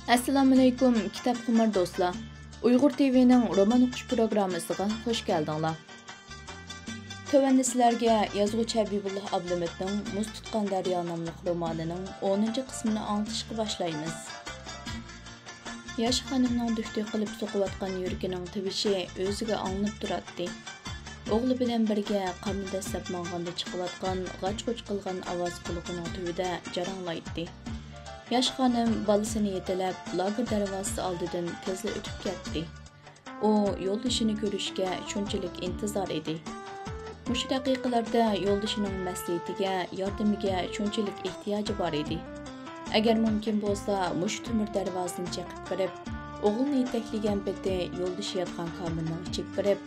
Assalomu alaykum kitob qimir do'stlar. Uyg'ur TV'ning roman o'qish programmasiga xush keldinglar. Tövəndə sizlərə yazğıçı Habibullah Abdumetning Muz tutqan daryo nomli romanining 10-cı qismini anlatışqa başlaymiz. Yosh xonimning düşdü qilib so'qiyotgan yuragining tivishi o'ziga anglanib turadi. O'g'li bilan birga qamida sapmag'anda chiqayotgan g'ach-g'uch qilgan ovoz quloqining tubida jaranglaydi. Yosh xonim bolasini yetilab lager darvozasi oldidan tezla o'tib ketdi. U yo'ldashini ko'rishga shunchalik intizor edi. Mush daqiqalarda yo'ldashining maslahatiga, yordamiga shunchalik ehtiyoji bor edi. Agar mumkin bo'lsa, mush temir darvozani chaqib kirib, o'g'ilni yetaklagan peti yo'ldashi yotgan kamirning ichiga kirib,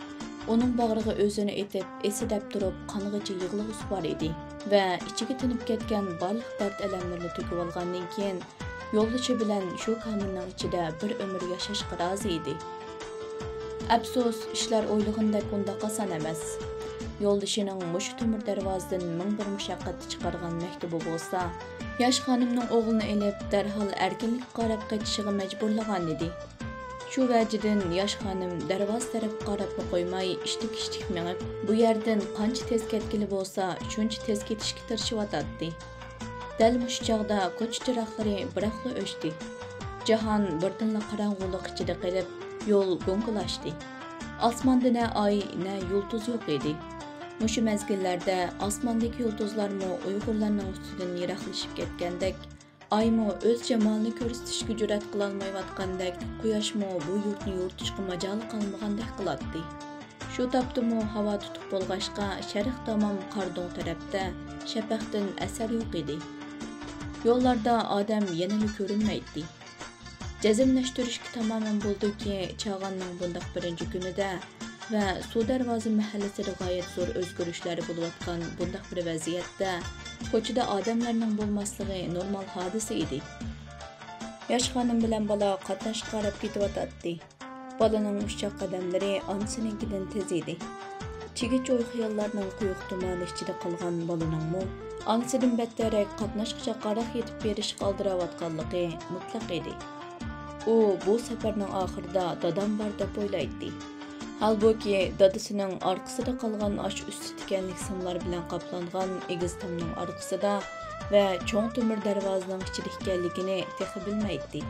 uning bag'riga o'zini etib, esidab turib, qong'icha yig'lag'usi bor edi va ichiga tinib ketgan barliq dard alamlarini to'kib olgandan keyin yo'ldashi bilan shu kamirning ichida bir umr yashashga rozi edi. Afsus, ishlar o'ylagandek bunday oson emas. Yo'ldashining mush temir darvozadan ming bir mushaqqatni chiqargan maktubi bo'lsa, yosh xonimning o'g'lini elib darhol erkinlikka qarab qaytishiga majburlagan edi. Shu vajidan yosh xonim darvoza tarafga qarab qo'ymay, ishtik-ishtik mengib, bu yerdan qancha tez ketgili bo'lsa, shuncha tez ketishga tirishayotdi. Dal mush chog'da ko'cha chiroqlari biroqla o'chdi. Jahon birdanla qorong'ulik ichida qolib, yo'l go'ngilashdi. Osmonda na oy, na yulduz yo'q edi. Mushu mezgillarda osmondagi yulduzlarmi Uyg'urlarning ustidan yiroqlashib ketgandek, aymo o'z jamolini ko'rsatishga jur'at qila olmayotgandek, quyoshmi bu yurtni yo'rtishga majol qolmagandek qiladi. Shu topdimi havo tutib bo'lg'ashqa sharq tomon qardon tarafda shafaqdan asar yo'q edi. Yo'llarda odam yana ko'rinmaydi. Jazmlashtirishga tamoman bo'ldiki, Chag'onning bundoq birinchi kunida va Suv darvoza mahallasida g'oyat zo'r o'zgarishlar bo'layotgan bundoq bir vaziyatda ko'chada odamlarning bo'lmasligi normal hodisa edi. Yosh xonim bilan bola qatnashga qarab ketyotdi. Bolaning ushchoq qadamlari onasininkidan tez edi. Chigich o'y xayollarning quyuq tumani ichida qolgan bolaning onasidan battarroq qatnashga qarab yetib berish qoldirayotganligi mutlaq edi. U bu safarning oxirida dadam bor deb o'ylaydi. Halbuki dadasining orqasida qolgan osh usti tikanlik simlar bilan qoplangan egiz tomning orqasida va cho'ng temir darvozaning ichida ekanligini texi bilmaydi.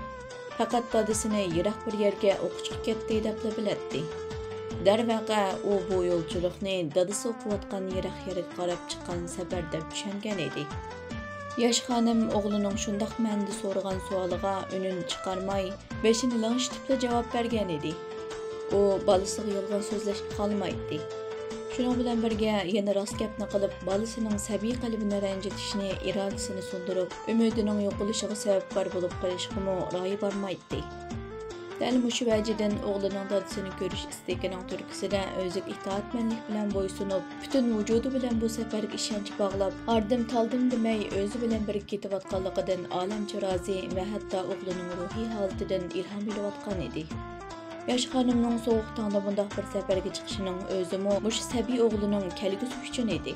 Faqat dadasini yiroq bir yerga o'qishga ketdi deb biladi. Darvaqa u bu yo'lchilikni dadasi o'qiyotgan yiroq yerga qarab chiqqan safar deb tushungan edi. Yosh xonim o'g'lining shundoq ma'noda so'ragan savoliga unini chiqarmay, beshini lang'ishtirib javob bergan edi. U bolasiga yolg'on so'zlashga qolmaydi. Shuning bilan birga yana rost gapni qilib, bolasining sabiy qalbini ranjitishni, irodasini so'ndirib, umidining yo'qolishiga sababkor bo'lib qolishga ro'yi bormaydi. Dal mushu vajidan o'g'lining dadasini ko'rish istagining turkisida o'ziga itoatmanlik bilan bo'ysunib, butun vujudi bilan bu safarga ishonch bog'lab, ardim-taldim demay o'zi bilan birga ketayotganligidan olamcha rozi va hatto o'g'lining ruhiy holatidan ilhom olayotgan edi. Yosh xonimning sovuq tongda bundoq bir safarga chiqishining o'zimi mush sabiy o'g'lining kelgusi uchun edi.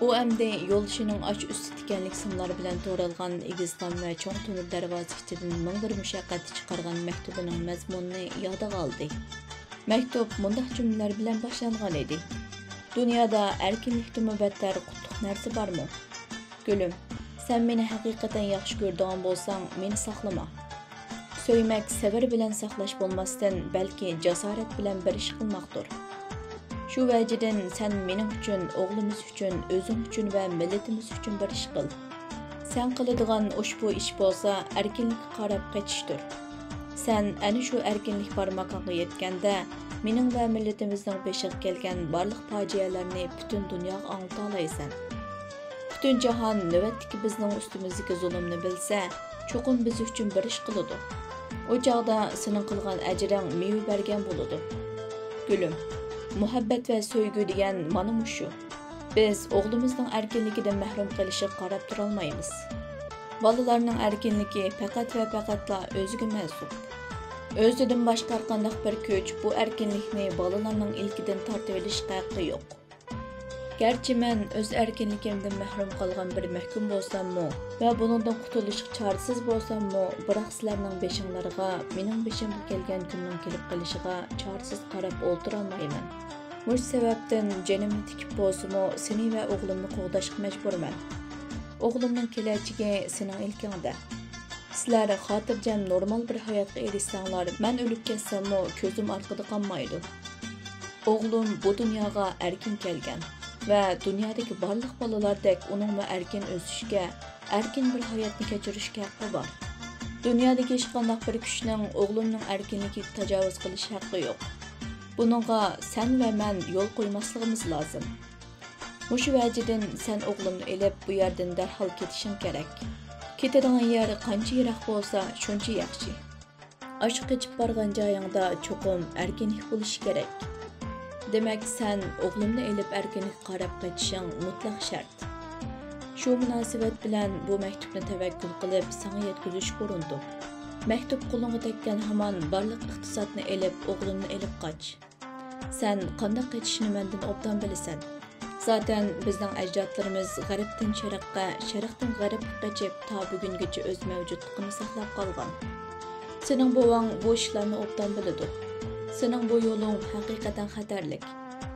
U endi yo'ldashining och usti tikanlik simlar bilan to'ralgan egizton va cho'ng temir darvoza ichidan ming bir mushaqqatni chiqargan maktubining mazmunini yodiga oldi. Maktub bundoq jumlalar bilan boshlangan edi. Dunyoda erkinlikdan battar qutlug' narsa bormi? Gulim, sen meni haqiqatan yaxshi ko'radigan bo'lsang, meni saqlama. Söymək sabr bilan saqlash bo'lmasdan, balki jasorat bilan bir ish qilmoqdir. Shu vajidan sen mening uchun, o'g'limiz uchun, o'zing uchun va millatimiz uchun bir ish qil. Sen qiladigan ushbu ish bo'lsa, erkinlikka qarab qochishdir. Sen ana shu erkinlik barmoqqa yetganda, mening va millatimizning beshiga kelgan barliq fojialarni butun dunyoga anglata olaysan. Butun jahon navbatdagi bizning ustimizdagi zulmni bilsa, cho'qim biz uchun bir ish qiladi. O çağda senin qilgan ajring meva bergan bo'ladi. Gülüm, muhabbat va so'ygu degan mana mushu. Biz o'g'limizning erkinligidan mahrum qilishga qarab tura olmaymiz. Bolalarning erkinligi faqat va faqatla o'ziga mas'ul. O'zidan boshqa qanday bir kuch bu erkinlikni bolalarning ilkidan tortib olish haqqi yo'q. Gerçi men öz erkinligimden mahrum kalgan bir mahkum bolsammo ve bunundan qutuluşqa çaresiz bolsammo, biroq sizlarning beşinglarga, mening beşimga kelgan kunning kelib qolishiga çaresiz qarab o'tira olmayman. Mush sebepten canımni tikib bolsamo, seni ve o'g'limni qo'g'dashga majburman. O'g'limning kelajagi sening ilkingda. Sizlar xotirjam normal bir hayotga erishsanglar, men o'lib ketsammo ko'zim orqada qolmaydi. O'g'lim bu dunyoga erkin kelgan ve dünyadaki barliq bolalardek onunla erkin o'sishga, erkin bir hayotni kechirishga haqqi bor. Dunyodagi hech qanday bir kuchning o'g'limning erkinligiga tajovuz qilish haqqi yo'q. Bununla sen ve men yo'l qo'ymasligimiz lozim. Mush vajidan sen o'g'limni elib bu yerdan darhol ketishing kerak. Ketadigan yer qancha yiroq bo'lsa, shuncha yaxshi. Ash qochib borgan joyingda cho'qim erkinlik bo'lishi kerak. Demek sen o'g'limni elib erkinlik qarab qochishing mutlaq shart. Shu munosabat bilan bu maktubni tavakkul qilib sana yetkazish ko'rindim. Maktub qo'lingga tekkan hamon barliq iqtisodni elib o'g'limni elib qoch. Sen qanday qochishni mendan obdan bilasan. Zaten bizning ajdodlarimiz g'arbdan sharqqa, sharqdan g'arbga qochib ta bugungacha o'z mavjudligini saqlab qolgan. Sening bovang bu ishlarni obdan biladi. Sening bu yo'ling haqiqatan xatarlik.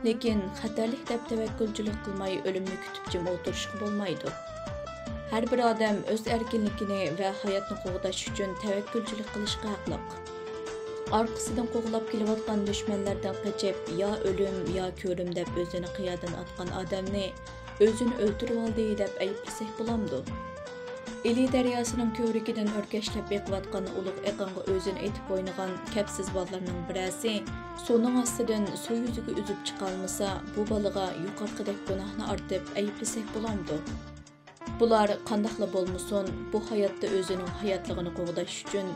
Lekin xatarlik deb tavakkulchilik qilmay o'limni kutib jim o'tirishga bo'lmaydi. Har bir odam o'z erkinligini va hayotni qo'g'dash uchun tavakkulchilik qilishga haqliq. Arkasından qo'g'lab kelayotgan dushmanlardan qochib, ya o'lim, ya ko'rim deb o'zini qiyodan atgan odamni o'zini o'ltirib oldi deb ayblasak bo'lamdi. Eli daryosining ko'rigidan o'rkashlab beqiyotgan ulug' eqinga o'zini etib o'ynagan kapsiz bolalarning birasi so'ning ostidan suv yuziga uzib chiqolmasa, bu bolaga yuqorqidek gunohni ortib ayblasak bo'lamdi. Bular qandaqla bo'lmasin, bu hayotda o'zining hayotligini qo'g'dash uchun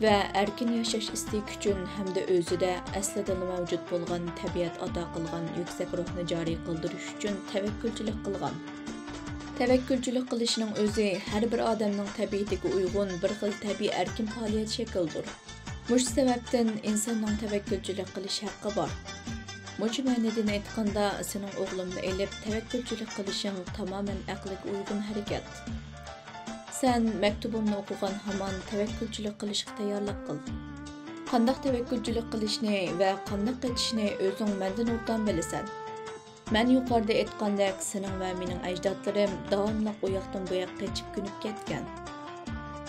ve erkin yaşaş istek üçün hamda özüde aslida mavjud bo'lgan tabiat ato qilgan yuksak ruhni joriy qildirish uchun tavakkulchilik qilgan. Tavakkulchilik qilishning o'zi har bir odamning tabiatiga uyg'un bir xil tabiiy erkin faoliyat shaklidir. Mush sababdan insonning tavakkulchilik qilish haqqi bor. Mush ma'nodan aytganda, sening o'g'limni elib tavakkulchilik qilishing tamoman aqliga uyg'un harakat. Sen mektubumni o'qigan hamon tavakkulchilik qilishga tayyorlik qil. Qanday tavakkulchilik qilishni va qanday qechishni o'zing mendan o'rtan bilasan. Men yuqorida aytgandek, sening va mening ajdodlarim davomli u yoqdan bu yoqqa qechib kunib ketgan.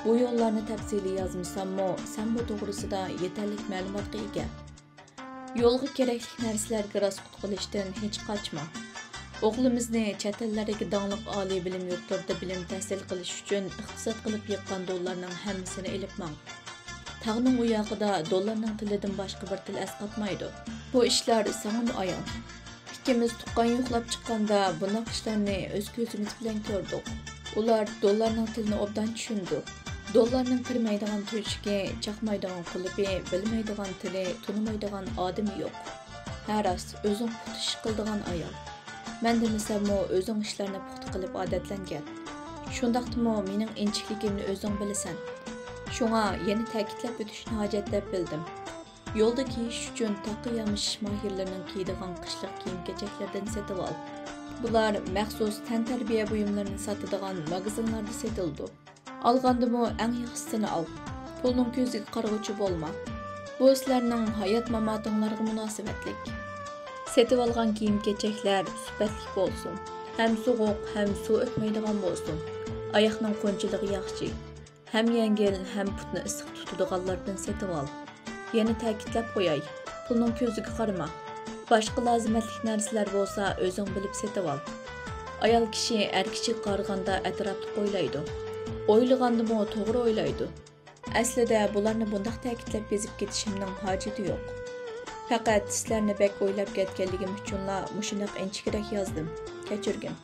Bu yo'llarni tafsiliy yozmasammo, sen bu to'g'risida yetarli ma'lumotga ega. Yo'lga kerakli narsalarga rasqut qilishdan hech qochma. O'g'limizni chet ellardagi donglik oliy bilim yurtlarida bilim tahsil qilish uchun iqtisod qilib yiqqan dollarning hammasini elib mang. Tag'ning u yoqida dollarning tilidan boshqa bir til asqatmaydi. Bu ishlar sana ayon. Ikkimiz tuqqan yo'qlab chiqqanda bunaqa ishlarni o'z ko'zimiz bilan ko'rdik. Ular dollarning tilini obdan tushundi. Dollarning kirmaydigan to'shigi, chaqmaydigan qulubi, bilmaydigan tili, tunimaydigan odami yo'q. Har rost o'zing putish qildigan ayol. Men demasam-mo o'zing ishlarni puxta qilib odatlangan. Shundaqdimi mening inchikligimni o'zing bilasan. Shunga yana ta'kidlab o'tishni hojat deb bildim. Yo'lda kiyish uchun taqi yamish mohirlarning kiydigan qishliq kiyim-kechaklardan sotib ol. Bular maxsus tan tarbiya buyumlarini sotadigan magazinlarda sotildi. Algandimi eng yaxshisini al. Pulning ko'ziga qarg'uchi bo'lma. Bu sizlarning hayot mamatinglarga munosabatlik. Setib olgan kiyim-kechaklar sifatli bo'lsin. Hem soğuk, hem suv o'tmaydigan bo'lsin. Oyoqning qo'nchiligi yaxshi. Hem yengil, hem putni issiq tutadiganlardan setib ol. Yana ta'kidlab qo'yay. Pulning ko'ziga qarama. Boshqa lozimatli narsalar bo'lsa, o'zing bilib setib ol. Ayol kishi er kishi qaraganda atrofni o'ylaydi. O'ylagandimi to'g'ri o'ylaydi. Aslida bularni bundaq ta'kidlab bezib ketishimning hojati yo'q. Faqat sizlarni bek o'ylab ketganligim uchunla mushunaq inchikroq yozdim. Kechirgin.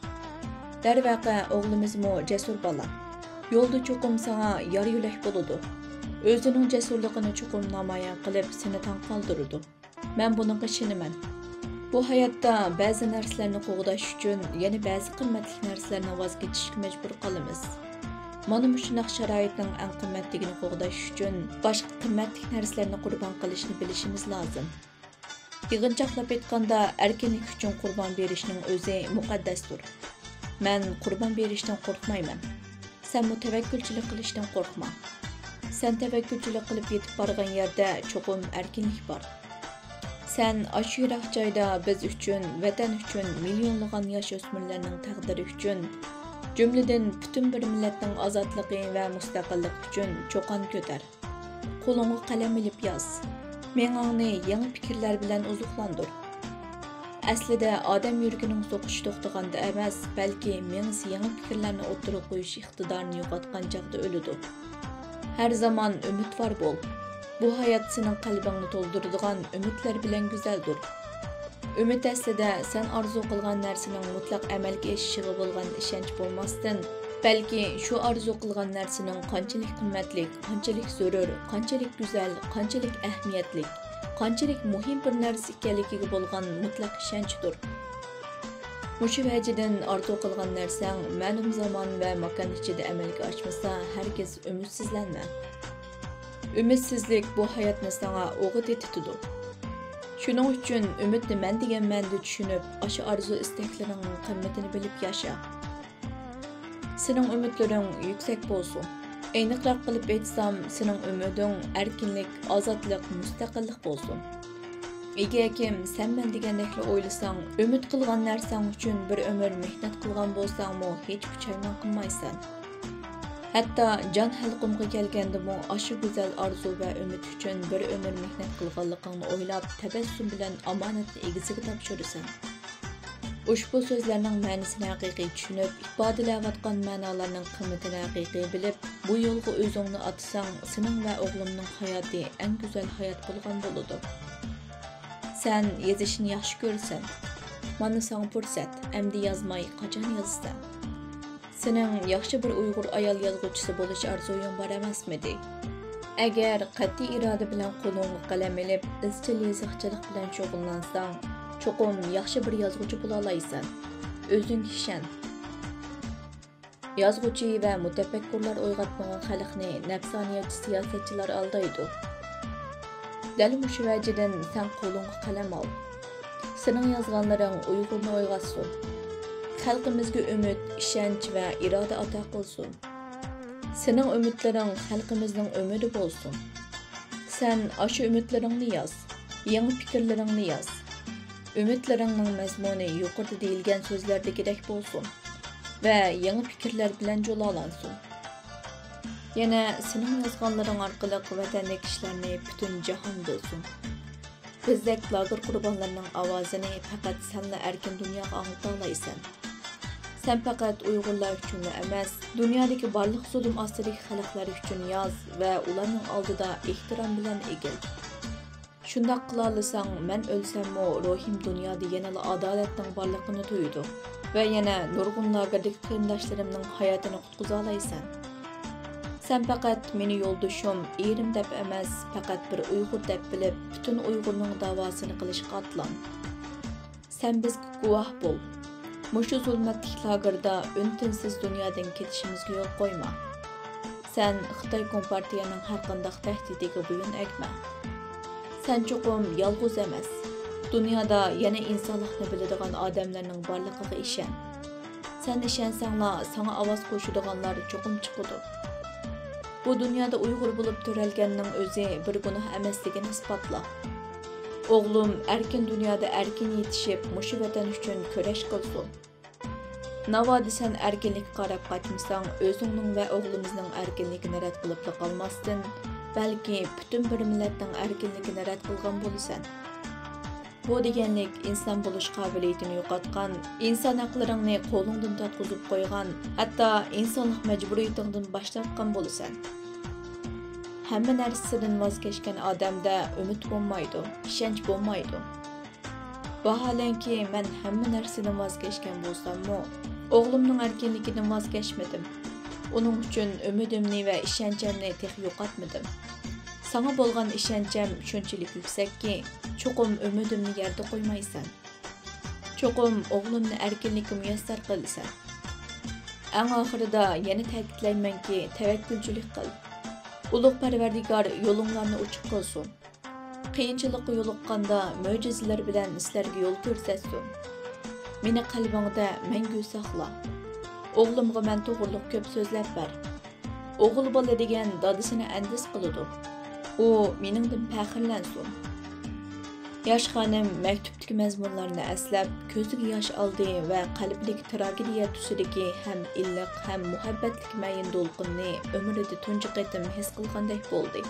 Darvaqa o'g'limizmi jasur bola. Yo'lda cho'qim sana yar yo'lak bo'ladi. O'zining jasurligini cho'qim namoyon qilib seni tan qoldiradi. Men bunga ishonaman. Bu hayotda ba'zi narsalarni qo'g'dash uchun yana ba'zi qimmatli narsalarni voz kechishga majbur qolamiz. Mana shunday sharoitning eng qimmatligini qo'g'dash uchun boshqa qimmatli narsalarni qurbon qilishni bilishimiz lozim. Yig'inchoqlab aytganda, erkinlik uchun qurbon berishning o'zi muqaddasdir. Men qurbon berishdan qo'rqmayman. Sen tavakkulchilik qilishdan qo'rqma. Sen tavakkulchilik qilib yetib borgan yerda cho'qim erkinlik bor. Sen aşı yiroq joyda biz uchun, vatan uchun, millionlagan yosh o'smirlarning taqdiri uchun, jumladan butun bir millatning ozodligi va mustaqilligi uchun cho'qon ko'tar. Qo'lingga qalam ilib yoz. Mengangni yangi fikrlar bilan ozuqlandir. Aslida odam yuragining so'qishi to'xtaganda emas, balki mengs yangi fikrlarni o'tirib qo'yish iqtidorini yo'qotgan chaqda o'lidi. Har zaman umidvor bo'l. Bu hayot sening qalbingni to'ldiradigan umidlar bilan go'zaldir. Umid aslida sen orzu qilgan narsaning mutlaq amalga oshishiga bo'lgan ishonch bo'lmasdan, balki shu orzu qilgan narsaning qanchalik qimmatli, qanchalik zarur, qanchalik go'zal, qanchalik ahamiyatli, qanchalik muhim bir narsa ekanligiga bo'lgan mutlaq ishonchdir. Mushu vajidan orzu qilgan narsang ma'lum zamon va makon ichida amalga oshmasa, hargiz umidsizlanma. Ümidsizlik bu hayotni sana o'g'it etitidi. Shuning uchun umidni men degan ma'noda tushunib, o'sha orzu istaklaringning qimmatini bilib yasha. Sening umidlaring yuksak bo'lsin. Ayniqroq qilib aytsam, sening umiding erkinlik, ozodlik, mustaqillik bo'lsin. Agar kim sen men degandekla o'ylasang, umid qilgan narsang uchun bir umr mehnat qilgan bo'lsang-mo, hech puchaymon qilmaysan. Hatta can halqımga kelgandimi, aşı güzel arzu ve ümit üçün bir ömür mehnat qilganligingni o'ylab, tabassum bilan omonatni egasiga topshirasan. Ushbu so'zlarning ma'nosini haqiqiy tushunib, ifodalayotgan ma'nolarning qimmatini haqiqiy bilib, bu yo'lga o'zingni atsang, sening va o'g'limning hayoti eng go'zal hayot bo'lgan bo'ladi. Sen yozishni yaxshi ko'rsan. Mana sana fursat, endi yozmay qachon yozasan? Sening yaxshi bir Uyg'ur ayol yozuvchisi bo'lish orzuying bor emasmidi? Agar qat'iy iroda bilan qo'lingga qalam olib, izchil yoziqchilik bilan shug'ullansang, cho'qim yaxshi bir yozuvchi bo'la olaysan. O'zingga ishon. Yozuvchi va mutafakkurlar o'yg'otmagan xalqni nafsoniyatchi siyosatchilar aldaydi. Dal mushu vajidan sen qo'lingga qalam ol. Sening yozganlaring Uyg'urni o'yg'otsin. Xalqimizga umid, ishonch va iroda ato qilsin. Sening umidlaring xalqimizning umidi bo'lsin. Sen aşı umidlaringni yoz, yangi fikrlaringni yoz. Umidlaringning mazmuni yuqorida deyilgan so'zlardagidek bo'lsin va yangi fikrlar bilan yo'lalansın. Yana sening yozganlaring orqali vatandagi ishlarni butun jahon bilsin. Bizdek lager qurbonlarining ovozini faqat senla erkin dunyoga anglata olaysan. Sen faqat Uyg'urlar uchun emas, dunyodagi barliq zulm ostidagi xalqlar uchun yoz va ularning oldida ehtirom bilan egil. Shundoq qila olsang, men o'lsammi, ruhim dunyoda yanada adolatning borligini tuydi va yana nurg'un lagerdagi qarindoshlarimning hayotini qutqiza olaysan. Sen faqat meni yo'ldoshim, erim deb emas, faqat bir Uyg'ur deb bilib, butun Uyg'urning davosini qilishga atlan. Sen bizga guvoh bo'l. Mushu zulmatlik lagerda ün-tinsiz dunyodan ketishimizga yo'l qo'yma. Sen Xitoy Kompartiyaning har qanday tahdidiga bo'yin egma. Sen cho'qim yolg'iz emas. Dunyoda yana insonlikni biladigan odamlarning borligiga ishon. Sen ishonsangla, sana ovoz qo'shadiganlar cho'qim chiqadi. Bu dunyoda Uyg'ur bo'lib turalganning o'zi bir gunoh emasligini isbotla. Oğlum erkin dunyoda erkin yetishib, mushu vatan uchun kurash qilsin. Navoda sen erkinlikka qarab qochmasang, o'zingning va o'g'limizning erkinligini rad qilib qolmasdan, balki butun bir millatning erkinligini rad qilgan bo'lasan. Bu deganlik inson bo'lish qobiliyatini yo'qotgan, inson haqlarini qo'lingdan tatqizib qo'ygan, hatto insonlik majburiyatingdan boshlatgan bo'lasan. Hamma narsadan voz kechgan odamda umid bo'lmaydi, ishonch bo'lmaydi. Vaholanki men hamma narsadan voz kechgan bo'lsam-mu, o'g'limning erkinligidan voz kechmadim. Uning uchun umidimni va ishonchamni texi yo'qotmadim. Sana bo'lgan ishoncham shunchalik yuksakki, cho'qim umidimni yerda qo'ymaysan. Cho'qim o'g'limni erkinlikka muyassar qilasan. Eng oxirida yana ta'kidlaymanki, tavakkulchilik qil. Ulug' Parvardigor yo'linglarni ochiq qilsin. Qiyinchilikqa yo'liqqanda mo'jizalar bilan sizlarga yo'l ko'rsatsin. Meni qalbingda mangu saqla. O'g'limga men to'g'riliq ko'p so'zlab ber. O'g'il bola degan dadasini andis qiladi. U meningdan faxrlansin. Yosh xonim maktubdagi mazmunlarni aslab, ko'ziga yosh oldi va qalbidagi tragediya tusidagi ham illiq, ham muhabbatlik mayin to'lqinni umrida tunji qatim his qilgandek bo'ldi.